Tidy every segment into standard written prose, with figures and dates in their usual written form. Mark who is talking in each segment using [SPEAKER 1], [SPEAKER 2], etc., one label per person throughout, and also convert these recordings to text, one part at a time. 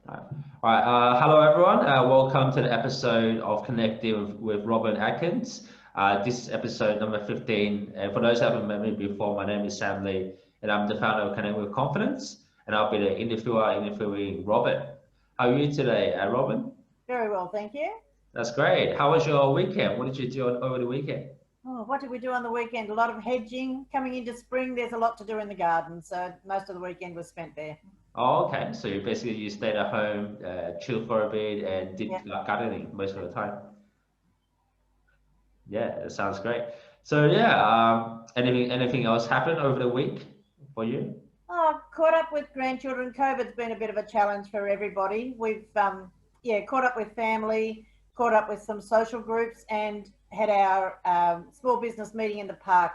[SPEAKER 1] All right. Hello, everyone. Welcome to the episode of Connecting with Robyn Atkins. This is episode number 15. And for those who haven't met me before, my name is Sam Lee, and I'm the founder of Connecting with Confidence. And I'll be the interviewer interviewing Robyn. How are you today, Robyn?
[SPEAKER 2] Very well, thank you.
[SPEAKER 1] That's great. How was your weekend? What did you do over the weekend?
[SPEAKER 2] Oh, what did we do on the weekend? A lot of hedging. Coming into spring, there's a lot to do in the garden, so most of the weekend was spent there.
[SPEAKER 1] Oh, okay. So you stayed at home, chilled for a bit, and
[SPEAKER 2] Yeah.
[SPEAKER 1] did gardening most of the time. Yeah, it sounds great. So yeah, anything else happened over the week for you?
[SPEAKER 2] Oh, caught up with grandchildren. COVID's been a bit of a challenge for everybody. We've caught up with family, caught up with some social groups, and had our small business meeting in the park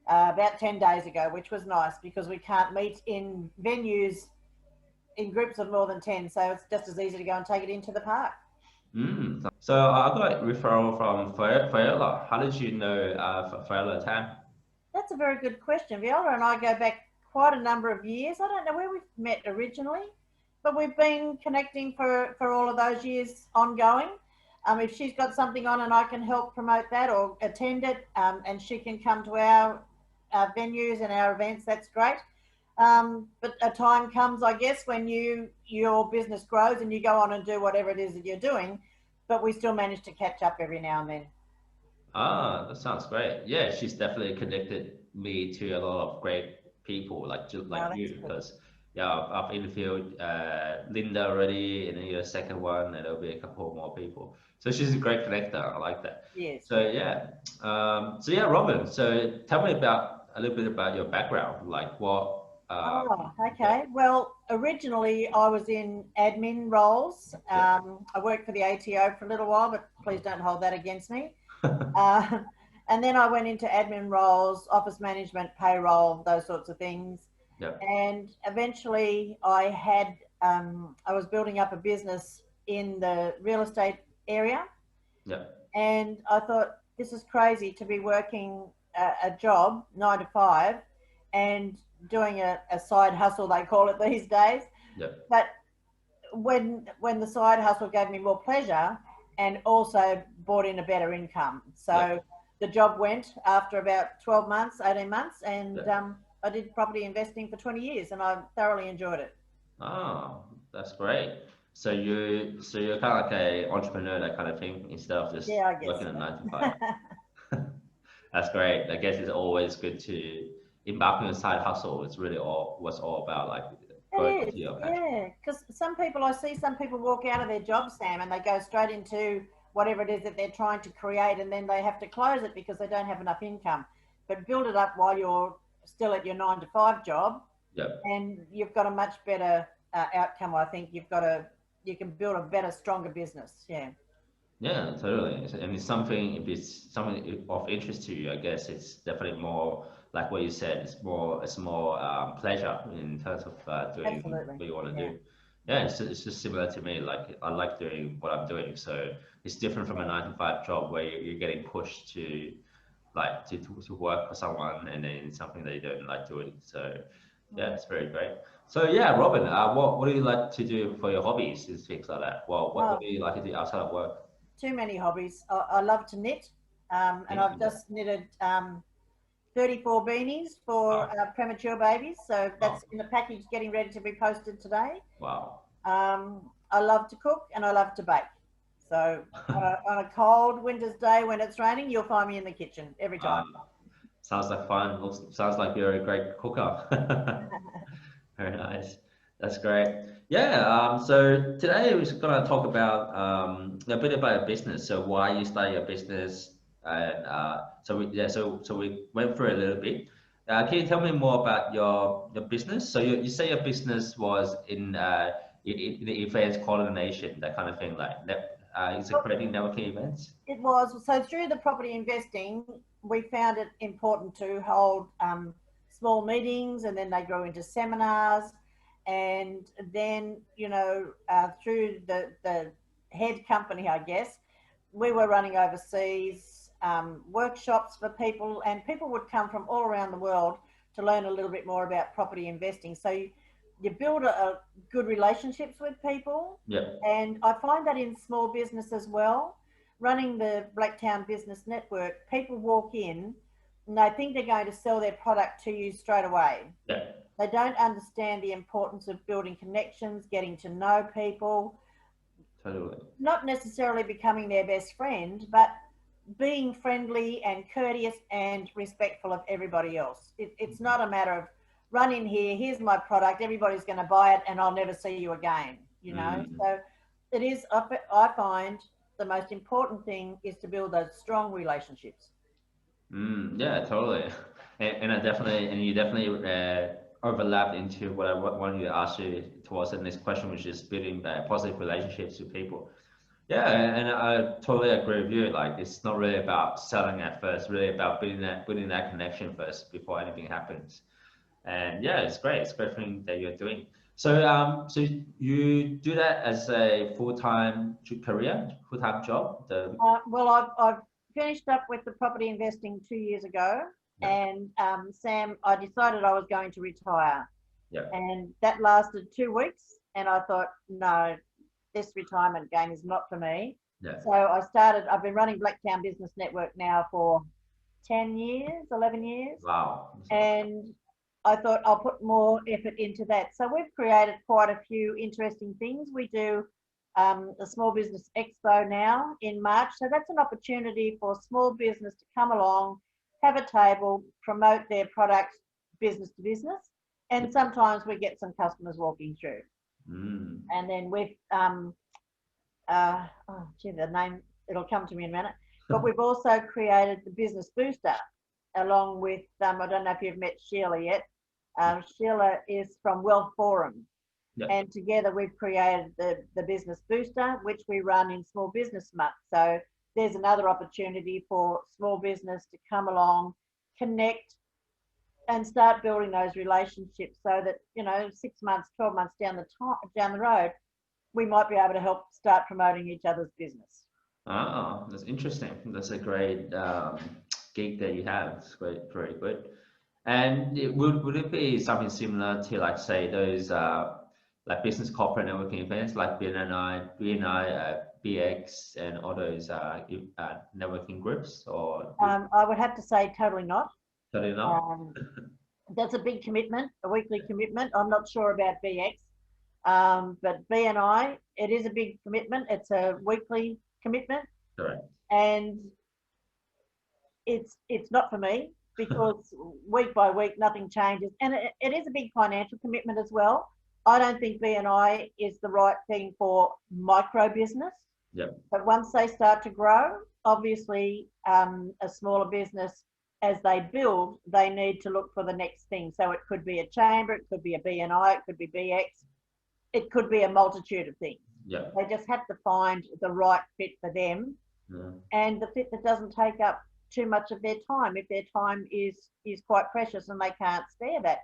[SPEAKER 2] about 10 days ago, which was nice because we can't meet in venues in groups of more than 10, so it's just as easy to go and take it into the park.
[SPEAKER 1] So I got a referral from Viola. How did you know Viola Tan?
[SPEAKER 2] That's a very good question. Viola and I go back quite a number of years. I don't know where we've met originally, but we've been connecting for all of those years ongoing. If she's got something on and I can help promote that or attend it, and she can come to our venues and our events, that's great. But a time comes, I guess, when your business grows and you go on and do whatever it is that you're doing, but we still manage to catch up every now and then.
[SPEAKER 1] Ah, that sounds great. Yeah, she's definitely connected me to a lot of great people like
[SPEAKER 2] Oh, that's
[SPEAKER 1] you
[SPEAKER 2] good.
[SPEAKER 1] because yeah, I've interviewed Linda already, and then you're the second one, and there'll be a couple more people. So she's a great connector. I like that.
[SPEAKER 2] Yes.
[SPEAKER 1] So yeah, Robyn. So tell me about a little bit about your background, like what.
[SPEAKER 2] Oh,
[SPEAKER 1] Yeah.
[SPEAKER 2] okay. Well, originally I was in admin roles.
[SPEAKER 1] Yeah.
[SPEAKER 2] I worked for the ATO for a little while, but please don't hold that against me. Uh, and then I went into admin roles, office management, payroll, those sorts of things.
[SPEAKER 1] Yeah.
[SPEAKER 2] And eventually I was building up a business in the real estate area.
[SPEAKER 1] Yeah.
[SPEAKER 2] And I thought, this is crazy to be working a job 9 to 5 and doing a side hustle, they call it these days.
[SPEAKER 1] Yeah.
[SPEAKER 2] But when the side hustle gave me more pleasure and also brought in a better income.
[SPEAKER 1] Yeah.
[SPEAKER 2] So the job went after about 12 months, 18 months, and
[SPEAKER 1] Yeah.
[SPEAKER 2] I did property investing for 20 years and I thoroughly enjoyed it.
[SPEAKER 1] Oh, that's great. So you're kind of like a entrepreneur, that kind of thing, instead of just
[SPEAKER 2] Yeah, I guess
[SPEAKER 1] working a
[SPEAKER 2] so.
[SPEAKER 1] 9 to 5. That's great. I guess it's always good to embark on a side hustle. It's really all what's all about, like going
[SPEAKER 2] It
[SPEAKER 1] into
[SPEAKER 2] is,
[SPEAKER 1] your passion.
[SPEAKER 2] yeah. Because I see some people walk out of their job, Sam, and they go straight into whatever it is that they're trying to create, and then they have to close it because they don't have enough income. But build it up while you're still at your 9 to 5 job,
[SPEAKER 1] Yep.
[SPEAKER 2] and you've got a much better outcome. I think you can build a better, stronger business. Yeah,
[SPEAKER 1] Yeah, totally. And it's something, if it's something of interest to you, I guess it's definitely more like what you said. It's more pleasure in terms of doing
[SPEAKER 2] absolutely.
[SPEAKER 1] what you want to
[SPEAKER 2] Yeah,
[SPEAKER 1] do. Yeah, it's just similar to me. Like I like doing what I'm doing, so it's different from a
[SPEAKER 2] yeah.
[SPEAKER 1] 9 to 5 job where you're getting pushed to like to work for someone, and then it's something that you don't like doing. So yeah,
[SPEAKER 2] Mm.
[SPEAKER 1] it's very great. So yeah, Robyn, what do you like to do for your hobbies and things like that? Well, what
[SPEAKER 2] Oh,
[SPEAKER 1] do you like to do outside of work?
[SPEAKER 2] too many hobbies. I love to knit, and I've
[SPEAKER 1] Yeah.
[SPEAKER 2] just knitted 34 beanies for
[SPEAKER 1] Wow.
[SPEAKER 2] premature babies. So
[SPEAKER 1] Oh,
[SPEAKER 2] that's in the package getting ready to be posted today.
[SPEAKER 1] wow.
[SPEAKER 2] I love to cook and I love to bake. So on a cold winter's day when it's raining, you'll find me in the kitchen every time.
[SPEAKER 1] Uh, sounds like fun. Sounds like you're a great cooker. Very nice. That's great. Yeah. So today we're gonna talk about a bit about your business. So why you started your business, and so we went through a little bit. Can you tell me more about your business? So you say your business was in the events coordination, that kind of thing, like is it creating networking events?
[SPEAKER 2] It was. So through the property investing, we found it important to hold small meetings, and then they grew into seminars. And then, through the head company, I guess, we were running overseas workshops for people, and people would come from all around the world to learn a little bit more about property investing. So you build a good relationships with people.
[SPEAKER 1] Yeah.
[SPEAKER 2] And I find that in small business as well. Running the Blacktown Business Network, people walk in and they think they're going to sell their product to you straight away.
[SPEAKER 1] Yeah.
[SPEAKER 2] They don't understand the importance of building connections, getting to know people,
[SPEAKER 1] Totally.
[SPEAKER 2] not necessarily becoming their best friend, but being friendly and courteous and respectful of everybody else. It's not a matter of run in here, here's my product, everybody's going to buy it, and I'll never see you again. You know,
[SPEAKER 1] Mm.
[SPEAKER 2] so it is. I find the most important thing is to build those strong relationships.
[SPEAKER 1] Yeah, totally. And I definitely, and you definitely overlapped into what I wanted to ask you towards the next question, which is building positive relationships with people. Yeah, and I totally agree with you. Like, it's not really about selling at first, really about building that connection first before anything happens. And yeah, it's great. It's a great thing that you're doing. So, so you do that as a full-time career, full-time job?
[SPEAKER 2] Well, I've finished up with the property investing 2 years ago,
[SPEAKER 1] Yeah,
[SPEAKER 2] and Sam, I decided I was going to retire,
[SPEAKER 1] yeah,
[SPEAKER 2] and that lasted 2 weeks, and I thought, no, this retirement game is not for me.
[SPEAKER 1] yeah.
[SPEAKER 2] So I've been running Blacktown Business Network now for 10 years, 11 years.
[SPEAKER 1] Wow.
[SPEAKER 2] And I thought I'll put more effort into that. So we've created quite a few interesting things. We do a Small Business Expo now in March. So that's an opportunity for small business to come along, have a table, promote their product business to business. And sometimes we get some customers walking through.
[SPEAKER 1] Mm.
[SPEAKER 2] And then we've, the name, it'll come to me in a minute. But we've also created the Business Booster along with, I don't know if you've met Sheila yet. Sheila is from Wealth Forum.
[SPEAKER 1] Yeah.
[SPEAKER 2] And together we've created the Business Booster, which we run in Small Business Month. So there's another opportunity for small business to come along, connect, and start building those relationships so that, 6 months, 12 months down the road, we might be able to help start promoting each other's business.
[SPEAKER 1] Oh, that's interesting. That's a great gig that you have. It's great, very good. And would it be something similar to, like, say, those like business corporate networking events like BNI, BX, and all those networking groups, or
[SPEAKER 2] I would have to say totally not.
[SPEAKER 1] totally not?
[SPEAKER 2] That's a big commitment, a weekly commitment. I'm not sure about BX, but BNI, it is a big commitment. It's a weekly commitment.
[SPEAKER 1] Correct.
[SPEAKER 2] And it's not for me because week by week nothing changes, and it is a big financial commitment as well. I don't think BNI is the right thing for micro business.
[SPEAKER 1] Yep.
[SPEAKER 2] But once they start to grow, obviously a smaller business, as they build, they need to look for the next thing. So it could be a chamber, it could be a BNI, it could be BX, it could be a multitude of things.
[SPEAKER 1] Yeah.
[SPEAKER 2] They just have to find the right fit for them, and the fit that doesn't take up too much of their time. If their time is quite precious and they can't spare that,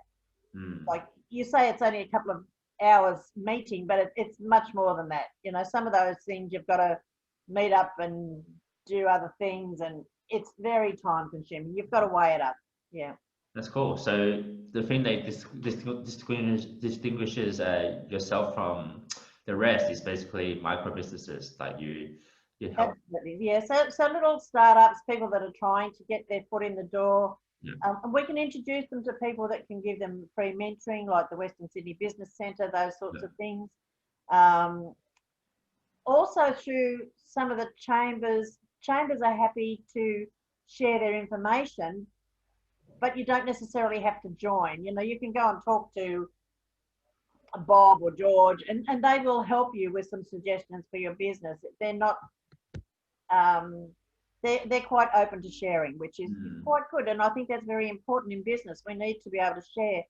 [SPEAKER 2] like you say, it's only a couple of hours meeting, but it's much more than that. Some of those things you've got to meet up and do other things, and it's very time consuming. You've got to weigh it up. Yeah.
[SPEAKER 1] That's cool. So the thing that distinguishes yourself from the rest is basically micro businesses, like you help.
[SPEAKER 2] Absolutely. Yeah. So little startups, people that are trying to get their foot in the door.
[SPEAKER 1] Yeah.
[SPEAKER 2] And we can introduce them to people that can give them free mentoring, like the Western Sydney Business Centre, those sorts of things. Also through some of the chambers are happy to share their information, but you don't necessarily have to join. You can go and talk to Bob or George, and they will help you with some suggestions for your business. They're not, they're quite open to sharing, which is quite good. And I think that's very important in business. We need to be able to share.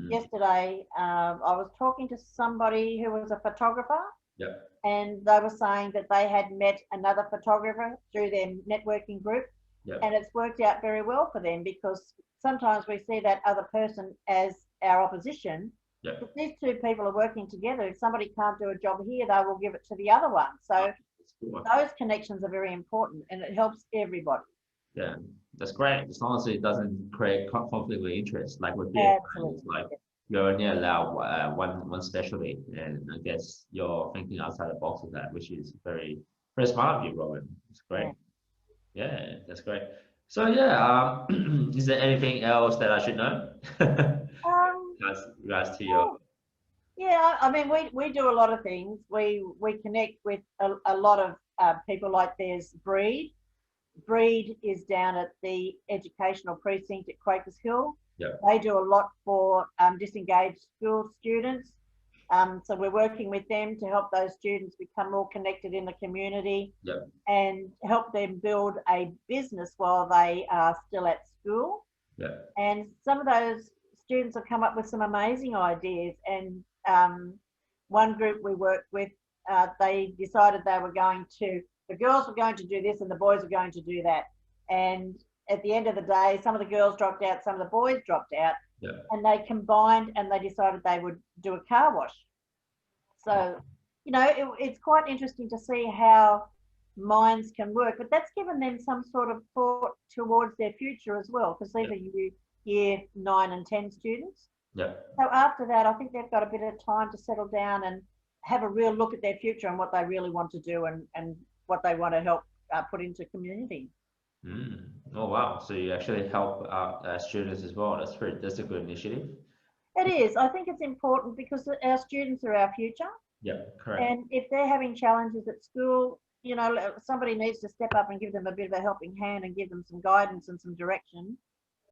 [SPEAKER 2] Yesterday, I was talking to somebody who was a photographer.
[SPEAKER 1] Yeah.
[SPEAKER 2] And they were saying that they had met another photographer through their networking group.
[SPEAKER 1] Yep.
[SPEAKER 2] And it's worked out very well for them, because sometimes we see that other person as our opposition.
[SPEAKER 1] Yep.
[SPEAKER 2] If these two people are working together, if somebody can't do a job here, they will give it to the other one. So those connections are very important, and it helps everybody.
[SPEAKER 1] Yeah, that's great. As long as it doesn't create conflict of interest, like with
[SPEAKER 2] Absolutely.
[SPEAKER 1] like you're only allowed one specialty, and I guess you're thinking outside the box of that, which is very smart of you, Robyn. It's great. Yeah, that's great. So yeah, is there anything else that I should know?
[SPEAKER 2] Um,
[SPEAKER 1] Regards to your
[SPEAKER 2] well, yeah, I mean, we do a lot of things. We connect with a lot of people. Like there's Breed. Breed is down at the educational precinct at Quakers Hill.
[SPEAKER 1] yeah
[SPEAKER 2] They do a lot for disengaged school students. So we're working with them to help those students become more connected in the community
[SPEAKER 1] yeah
[SPEAKER 2] and help them build a business while they are still at school.
[SPEAKER 1] yeah
[SPEAKER 2] And some of those students have come up with some amazing ideas. And one group we worked with, they decided they were going to, the girls were going to do this and the boys were going to do that. And at the end of the day, some of the girls dropped out, some of the boys dropped out,
[SPEAKER 1] yeah.
[SPEAKER 2] and they combined and they decided they would do a car wash. So, you know, it's quite interesting to see how minds can work, but that's given them some sort of thought towards their future as well, because these are year 9 and 10 students.
[SPEAKER 1] Yeah.
[SPEAKER 2] So after that, I think they've got a bit of time to settle down and have a real look at their future and what they really want to do and what they want to help put into community.
[SPEAKER 1] Mm. Oh wow! So you actually help out students as well. That's a good initiative.
[SPEAKER 2] It is. I think it's important because our students are our future.
[SPEAKER 1] Yeah, correct.
[SPEAKER 2] And if they're having challenges at school, you know, somebody needs to step up and give them a bit of a helping hand and give them some guidance and some direction.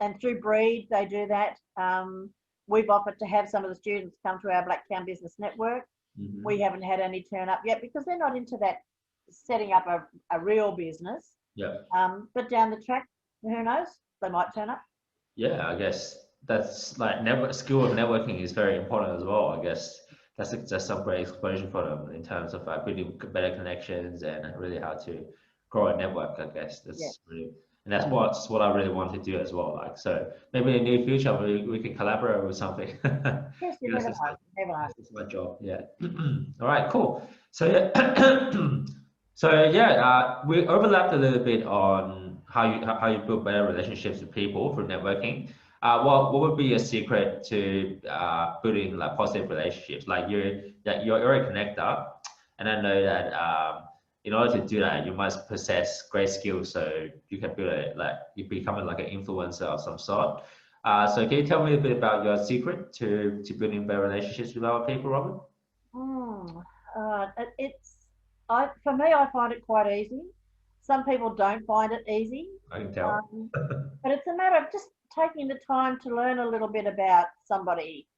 [SPEAKER 2] And through Breed, they do that. We've offered to have some of the students come to our Blacktown Business Network.
[SPEAKER 1] Mm-hmm.
[SPEAKER 2] We haven't had any turn up yet because they're not into that setting up a real business.
[SPEAKER 1] Yeah.
[SPEAKER 2] But down the track, who knows? They might turn up.
[SPEAKER 1] Yeah, I guess that's like skill of networking is very important as well. I guess that's just some great exposure for them in terms of building better connections and really how to grow a network. I guess that's really, and that's what I really want to do as well. Like, so maybe in the near future we can collaborate with something.
[SPEAKER 2] Yes, you never know. Never know.
[SPEAKER 1] That's my job. Yeah. All right. Cool. So yeah. So yeah, we overlapped a little bit on how you build better relationships with people through networking. What would be a secret to building like positive relationships? Like you're a connector, and I know that in order to do that, you must possess great skills so you can build you become like an influencer of some sort. So can you tell me a bit about your secret to building better relationships with other people, Robyn?
[SPEAKER 2] For me, I find it quite easy. Some people don't find it easy.
[SPEAKER 1] I can tell.
[SPEAKER 2] But it's a matter of just taking the time to learn a little bit about somebody.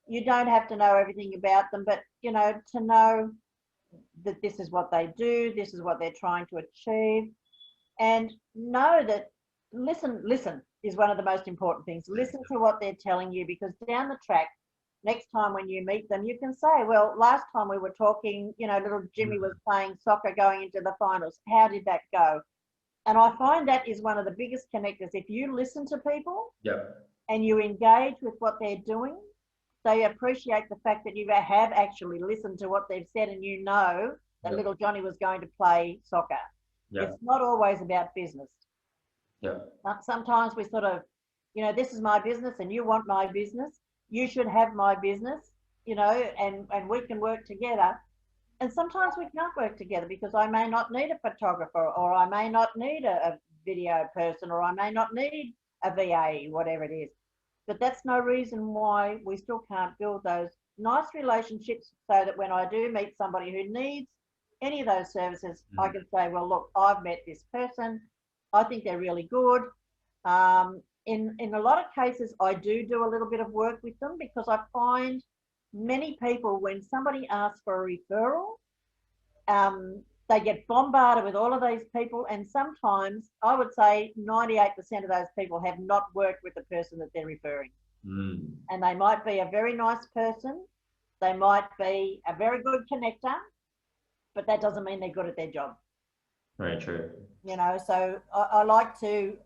[SPEAKER 2] You don't have to know everything about them, but, you know, to know that this is what they do, this is what they're trying to achieve, and know that listen is one of the most important things. Listen to what they're telling you, because down the track, next time when you meet them, you can say, well, last time we were talking, you know, little Jimmy was playing soccer going into the finals. How did that go? And I find that is one of the biggest connectors. If you listen to people and you engage with what they're doing, they appreciate the fact that you have actually listened to what they've said and you know that little Johnny was going to play soccer. It's not always about business. Sometimes we sort of, you know, this is my business and you want my business. You should have my business, you know, and we can work together. And sometimes we can't work together because I may not need a photographer, or I may not need a video person, or I may not need a VA, whatever it is. But that's no reason why we still can't build those nice relationships so that when I do meet somebody who needs any of those services, I can say, well, look, I've met this person. I think they're really good. In a lot of cases, I do a little bit of work with them because I find many people, when somebody asks for a referral, they get bombarded with all of these people, and sometimes I would say 98% of those people have not worked with the person that they're referring. And they might be a very nice person, they might be a very good connector, but that doesn't mean they're good at their job.
[SPEAKER 1] Very true.
[SPEAKER 2] You know, so I like to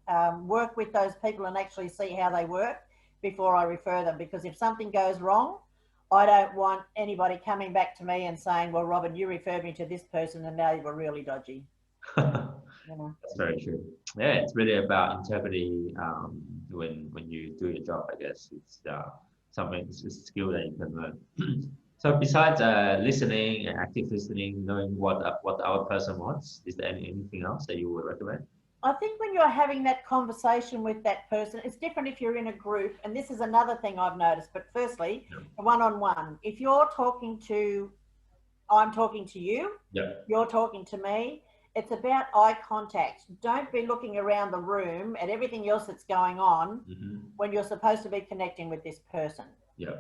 [SPEAKER 2] work with those people and actually see how they work before I refer them, because if something goes wrong, I don't want anybody coming back to me and saying, well, Robyn, you referred me to this person and they were really dodgy. You know?
[SPEAKER 1] That's very true. Yeah, it's really about integrity when you do your job, I guess. It's something, it's a skill that you can learn. So besides listening and active listening, knowing what our person wants, is there anything else that you would recommend?
[SPEAKER 2] I think when you're having that conversation with that person, it's different if you're in a group. And this is another thing I've noticed. But firstly,
[SPEAKER 1] Yeah.
[SPEAKER 2] one-on-one, if you're talking to, I'm talking to you,
[SPEAKER 1] Yeah.
[SPEAKER 2] you're talking to me, it's about eye contact. Don't be looking around the room at everything else that's going on when you're supposed to be connecting with this person.
[SPEAKER 1] Yeah.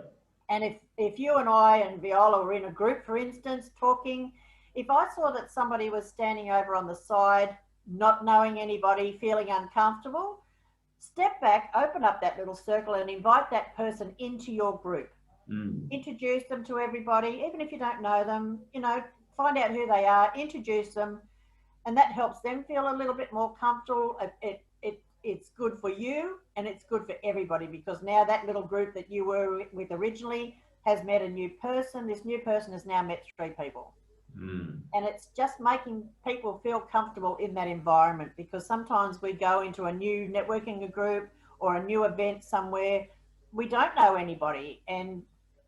[SPEAKER 2] And if you and I and Viola were in a group, for instance, talking, if I saw that somebody was standing over on the side, not knowing anybody, feeling uncomfortable, step back, open up that little circle and invite that person into your group. Introduce them to everybody, even if you don't know them, you know, find out who they are, introduce them, and that helps them feel a little bit more comfortable. It's good for you and it's good for everybody, because now that little group that you were with originally has met a new person. This new person has now met 3 people. And it's just making people feel comfortable in that environment, because sometimes we go into a new networking group or a new event somewhere, we don't know anybody, and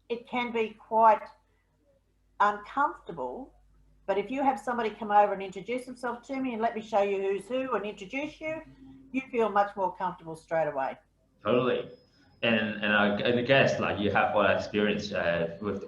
[SPEAKER 2] it can be quite uncomfortable. But if you have somebody come over and introduce themselves to me and let me show you who's who and introduce you, you feel much more comfortable straight away.
[SPEAKER 1] Totally. And I guess like you have all that experience with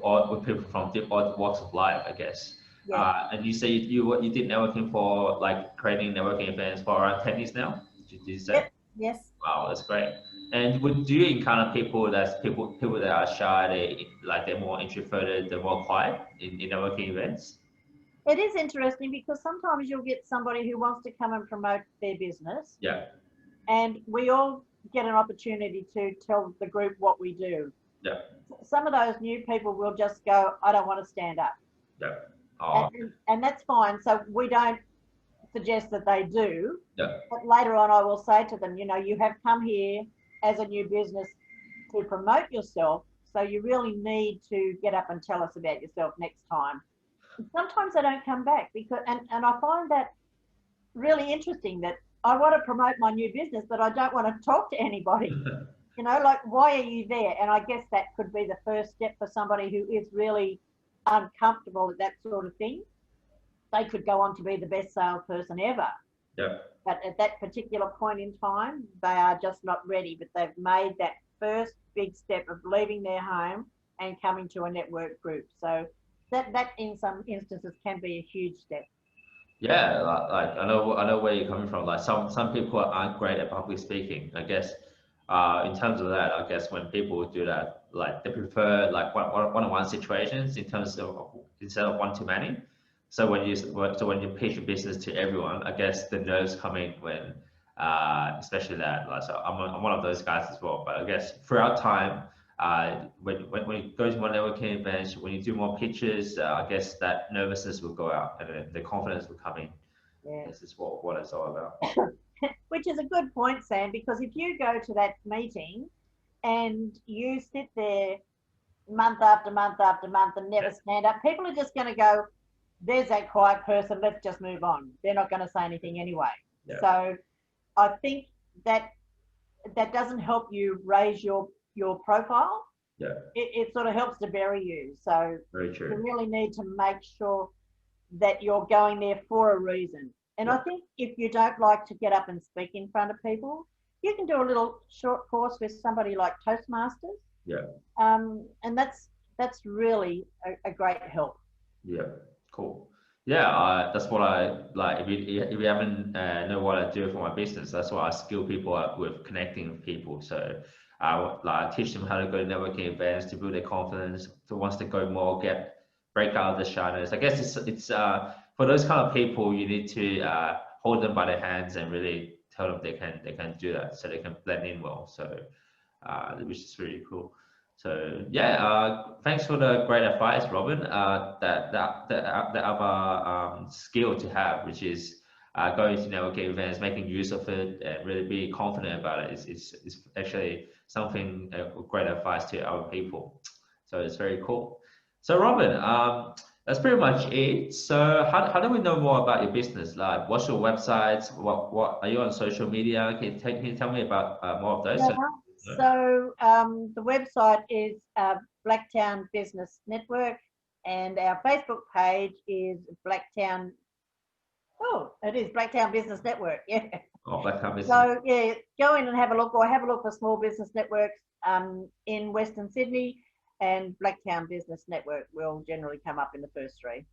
[SPEAKER 1] people from all walks of life, I guess.
[SPEAKER 2] Yeah.
[SPEAKER 1] And you say you did networking for like creating networking events for around 10 years now. Did you say?
[SPEAKER 2] Yep. Yes.
[SPEAKER 1] Wow, that's great. And do you encounter people that are shy, they're more introverted, they're more quiet in networking events?
[SPEAKER 2] It is interesting because sometimes you'll get somebody who wants to come and promote their business.
[SPEAKER 1] Yeah.
[SPEAKER 2] And we all get an opportunity to tell the group what we do.
[SPEAKER 1] Yeah.
[SPEAKER 2] Some of those new people will just go, I don't want to stand up.
[SPEAKER 1] Yeah. Oh.
[SPEAKER 2] And that's fine. So we don't suggest that they do.
[SPEAKER 1] Yeah.
[SPEAKER 2] But later on, I will say to them, you know, you have come here as a new business to promote yourself. So you really need to get up and tell us about yourself next time. And sometimes they don't come back because, and I find that really interesting, that I want to promote my new business, but I don't want to talk to anybody. You know, like, why are you there? And I guess that could be the first step for somebody who is really uncomfortable at that sort of thing. They could go on to be the best salesperson ever.
[SPEAKER 1] Yeah.
[SPEAKER 2] But at that particular point in time, they are just not ready. But they've made that first big step of leaving their home and coming to a network group. So that in some instances can be a huge step.
[SPEAKER 1] Yeah, like I know where you're coming from. Like some people aren't great at public speaking. I guess in terms of that, I guess when people do that, like they prefer like one-on-one situations instead of one-to-many. So when you pitch your business to everyone, I guess the nerves come in when especially that. Like, so I'm one of those guys as well. But I guess throughout time, when you go to more networking events, when you do more pitches, I guess that nervousness will go out and then the confidence will come in.
[SPEAKER 2] Yeah.
[SPEAKER 1] This is what it's all about.
[SPEAKER 2] Which is a good point, Sam, because if you go to that meeting and you sit there month after month after month and never stand up, people are just going to go, there's that quiet person, let's just move on. They're not going to say anything anyway. Yeah. So I think that doesn't help you raise your profile.
[SPEAKER 1] Yeah.
[SPEAKER 2] It sort of helps to bury you. So
[SPEAKER 1] very true.
[SPEAKER 2] You really need to make sure that you're going there for a reason. And I think if you don't like to get up and speak in front of people, you can do a little short course with somebody like Toastmasters.
[SPEAKER 1] Yeah.
[SPEAKER 2] And that's really a great help.
[SPEAKER 1] Yeah. Cool. Yeah, that's what I like. If you haven't know what I do for my business, that's what I skill people up with, connecting with people. So I teach them how to go to networking events to build their confidence. To once they go more, break out of the shyness. I guess it's for those kind of people, you need to hold them by their hands and really tell them they can do that, so they can blend in well. So which is really cool. So yeah, thanks for the great advice, Robyn. The other skill to have, which is going to networking events, making use of it, and really be confident about it, is actually something great advice to other people. So it's very cool. So Robyn, that's pretty much it. So how do we know more about your business? Like, what's your website? What are you on social media? Can you tell me about more of those?
[SPEAKER 2] Yeah, So the website is Blacktown Business Network, and our Facebook page is Blacktown. Oh, it is Blacktown Business Network. Yeah.
[SPEAKER 1] Oh, Blacktown Business.
[SPEAKER 2] So yeah, go in and have a look, or have a look for Small Business Networks in Western Sydney, and Blacktown Business Network will generally come up in the first three.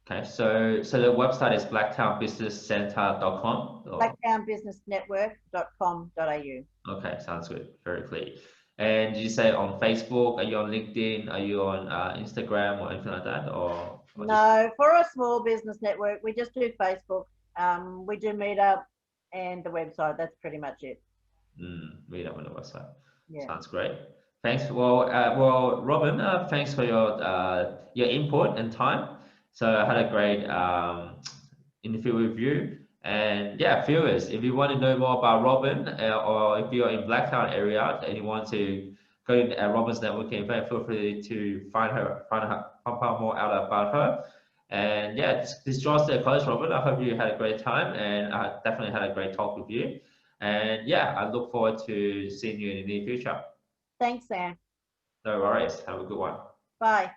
[SPEAKER 1] Okay, so the website is blacktownbusinesscenter.com.
[SPEAKER 2] Blacktownbusinessnetwork.com.au.
[SPEAKER 1] Okay, sounds good. Very clear. And did you say on Facebook? Are you on LinkedIn? Are you on Instagram or anything like that? Or
[SPEAKER 2] No, for a Small Business Network, we just do Facebook. We do Meetup and the website. That's pretty much it.
[SPEAKER 1] Meetup on the website.
[SPEAKER 2] Yeah.
[SPEAKER 1] Sounds great. Thanks. Well, Robyn, thanks for your input and time. So I had a great interview with you. And yeah, viewers, if you want to know more about Robyn, or if you're in Blacktown area and you want to go to Robyn's networking event, feel free to find out more out about her. And yeah, this draws to a close, Robyn. I hope you had a great time, and I definitely had a great talk with you. And yeah, I look forward to seeing you in the near future.
[SPEAKER 2] Thanks, Sam.
[SPEAKER 1] No worries. Have a good one.
[SPEAKER 2] Bye.